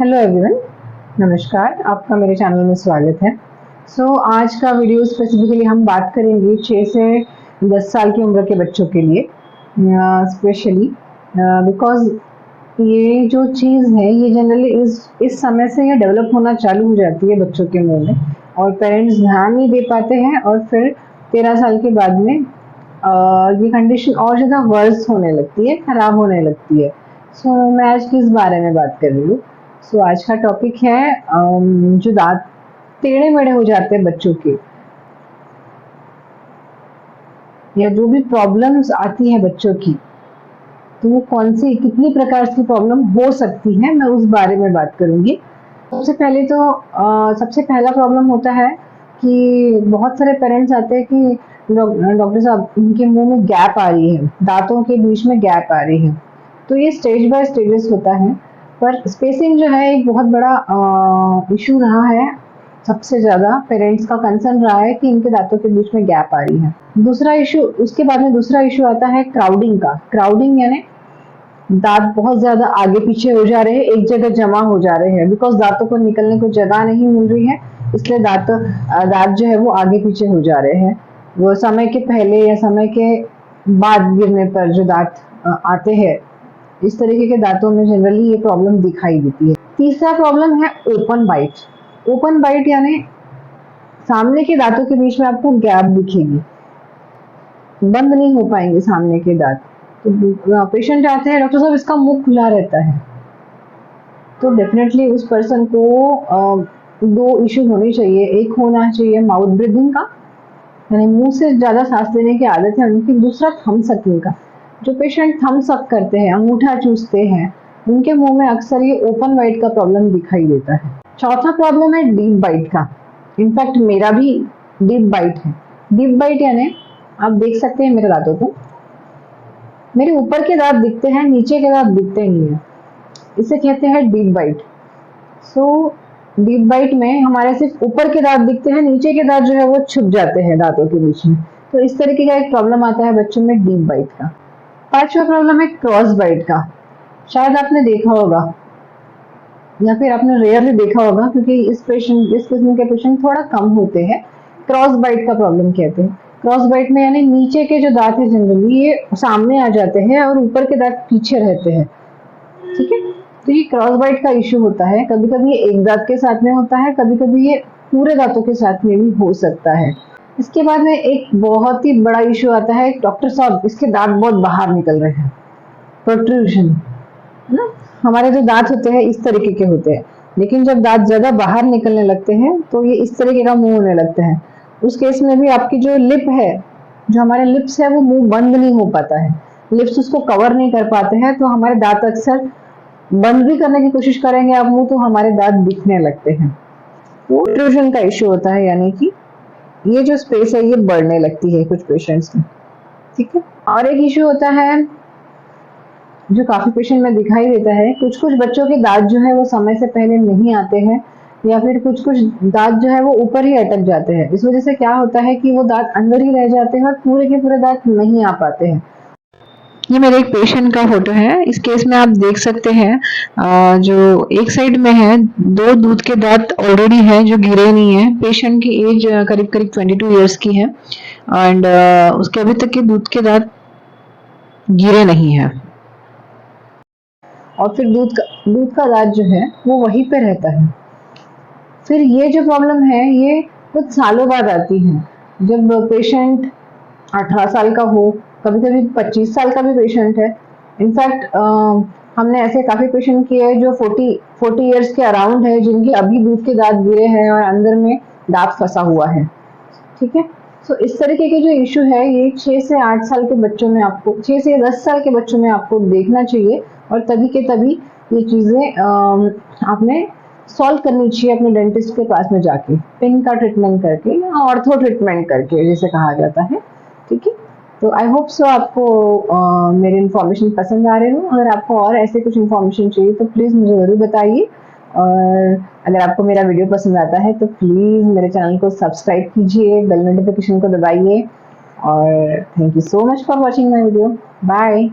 Hello everyone, नमस्कार। आपका मेरे चैनल में स्वागत है। आज का वीडियो स्पेसिफिकली हम बात करेंगे 6 से 10 साल की उम्र के बच्चों के लिए, स्पेशली बिकॉज ये जो चीज़ है ये जनरली इस समय से ये डेवलप होना चालू हो जाती है बच्चों के मुंह में, और पेरेंट्स ध्यान नहीं दे पाते हैं और फिर 13 साल के बाद में ये कंडीशन और ज़्यादा वर्स होने लगती है, ख़राब होने लगती है। मैं आज किस बारे में बात कर रही हूँ? आज का टॉपिक है जो दांत टेढ़े मेढ़े हो जाते हैं बच्चों के, या जो भी प्रॉब्लम्स आती है बच्चों की, तो वो कौन सी कितनी प्रकार की प्रॉब्लम हो सकती है, मैं उस बारे में बात करूंगी। सबसे पहले तो सबसे पहला प्रॉब्लम होता है कि बहुत सारे पेरेंट्स आते हैं कि डॉक्टर साहब इनके मुंह में गैप आ रही है, दांतों के बीच में गैप आ रही है। तो ये स्टेज बाय स्टेजेस होता है, पर स्पेसिंग जो है एक बहुत बड़ा इशू रहा है। सबसे ज़्यादा पेरेंट्स का कंसर्न रहा है कि इनके दांतों के बीच में गैप आ रही है। दूसरा इशू, उसके बाद में दूसरा इशू आता है क्राउडिंग का। क्राउडिंग यानी दांत बहुत ज़्यादा आगे पीछे हो जा रहे हैं, एक जगह जमा हो जा रहे हैं, बिकॉज दांतों को निकलने को जगह नहीं मिल रही है, इसलिए दांत जो है वो आगे पीछे हो जा रहे हैं। वो समय के पहले या समय के बाद गिरने पर जो दांत आते हैं, इस तरीके के दांतों में जनरली ये प्रॉब्लम दिखाई देती है। तीसरा प्रॉब्लम है ओपन बाइट। ओपन बाइट यानी सामने के दांतों के बीच में आपको गैप दिखेगी, बंद नहीं हो पाएंगे सामने के दांत। तो पेशेंट आते हैं, डॉक्टर साहब इसका मुंह खुला रहता है, तो डेफिनेटली उस पर्सन को दो इशू होने चाहिए। एक होना चाहिए माउथ ब्रीदिंग का, यानी मुंह से ज्यादा सांस लेने की आदत है उनकी। दूसरा थम सकिंग का। जो पेशेंट थम सक करते हैं, अंगूठा चूसते हैं, उनके मुंह में अक्सर ये ओपन बाइट का प्रॉब्लम दिखाई देता है। चौथा प्रॉब्लम है डीप बाइट का। इनफैक्ट मेरा भी डीप बाइट है। डीप बाइट यानी आप देख सकते हैं मेरे दांतों को, मेरे ऊपर के दांत दिखते हैं, नीचे के दांत दिखते नहीं है, इसे कहते हैं डीप बाइट। डीप बाइट में हमारे सिर्फ ऊपर के दांत दिखते हैं, नीचे के दांत जो है वो छुप जाते हैं दांतों के बीच में। तो इस तरीके का एक प्रॉब्लम आता है बच्चों में डीप बाइट का। पांचवा प्रॉब्लम है क्रॉस बाइट का। शायद आपने देखा होगा या फिर आपने रेयरली देखा होगा, क्योंकि इस किस्म के पेशेंट थोड़ा कम होते हैं। क्रॉस बाइट का प्रॉब्लम कहते हैं। क्रॉस बाइट में यानी नीचे के जो दांत है जनरली ये सामने आ जाते हैं और ऊपर के दांत पीछे रहते हैं, ठीक है। तो ये क्रॉस बाइट का इश्यू होता है। कभी कभी ये एक दांत के साथ में होता है, कभी कभी ये पूरे दांतों के साथ में भी हो सकता है। इसके बाद में एक बहुत ही बड़ा इशू आता है, डॉक्टर साहब इसके दांत बहुत बाहर निकल रहे हैं, प्रोट्रूशन, है ना। हमारे जो दांत होते हैं इस तरीके के होते हैं, लेकिन जब दांत ज्यादा बाहर निकलने लगते हैं तो ये इस तरीके का मुंह होने लगता है। उस केस में भी आपकी जो लिप है, जो हमारे लिप्स है, वो मुंह बंद नहीं हो पाता है, लिप्स उसको कवर नहीं कर पाते हैं। तो हमारे दांत अक्सर बंद भी करने की कोशिश करेंगे आप मुंह, तो हमारे दांत दिखने लगते हैं। प्रोट्रूशन का इश्यू होता है, यानी कि ये जो स्पेस है ये बढ़ने लगती है कुछ पेशेंट्स में, ठीक है। और एक इश्यू होता है जो काफी पेशेंट में दिखाई देता है, कुछ कुछ बच्चों के दांत जो है वो समय से पहले नहीं आते हैं, या फिर कुछ कुछ दांत जो है वो ऊपर ही अटक जाते हैं। इस वजह से क्या होता है कि वो दांत अंदर ही रह जाते हैं और पूरे के पूरे दांत नहीं आ पाते हैं। ये मेरे एक पेशेंट का फोटो है। इस केस में आप देख सकते हैं जो एक साइड में है, दो दूध के दांत ऑलरेडी है जो गिरे नहीं है। पेशेंट की एज करीब करीब 22 इयर्स की है, एंड उसके अभी तक के दूध के दांत गिरे नहीं है, और फिर दूध का दांत जो है वो वहीं पे रहता है। फिर ये जो प्रॉब्लम है ये कुछ सालों बाद आती है, जब पेशेंट 18 साल का हो, कभी कभी 25 साल का भी पेशेंट है। इनफैक्ट हमने ऐसे काफी पेशेंट किए हैं जो 40 इयर्स के अराउंड है, जिनके अभी दूध के दांत गिरे हैं और अंदर में दांत फंसा हुआ है, ठीक है। इस तरीके के जो इशू है ये 6 से 8 साल के बच्चों में आपको, 6 से 10 साल के बच्चों में आपको देखना चाहिए, और तभी के तभी ये चीजें आपने सॉल्व करनी चाहिए अपने डेंटिस्ट के पास में जाके, पिन का ट्रीटमेंट करके या ऑर्थो ट्रीटमेंट करके जिसे कहा जाता है, ठीक है। तो आई होप सो आपको मेरे इन्फॉर्मेशन पसंद आ रहे हो। अगर आपको और ऐसे कुछ इन्फॉर्मेशन चाहिए तो प्लीज़ मुझे ज़रूर बताइए, और अगर आपको मेरा वीडियो पसंद आता है तो प्लीज़ मेरे चैनल को सब्सक्राइब कीजिए, बेल नोटिफिकेशन को दबाइए, और thank you so much for watching my video. Bye.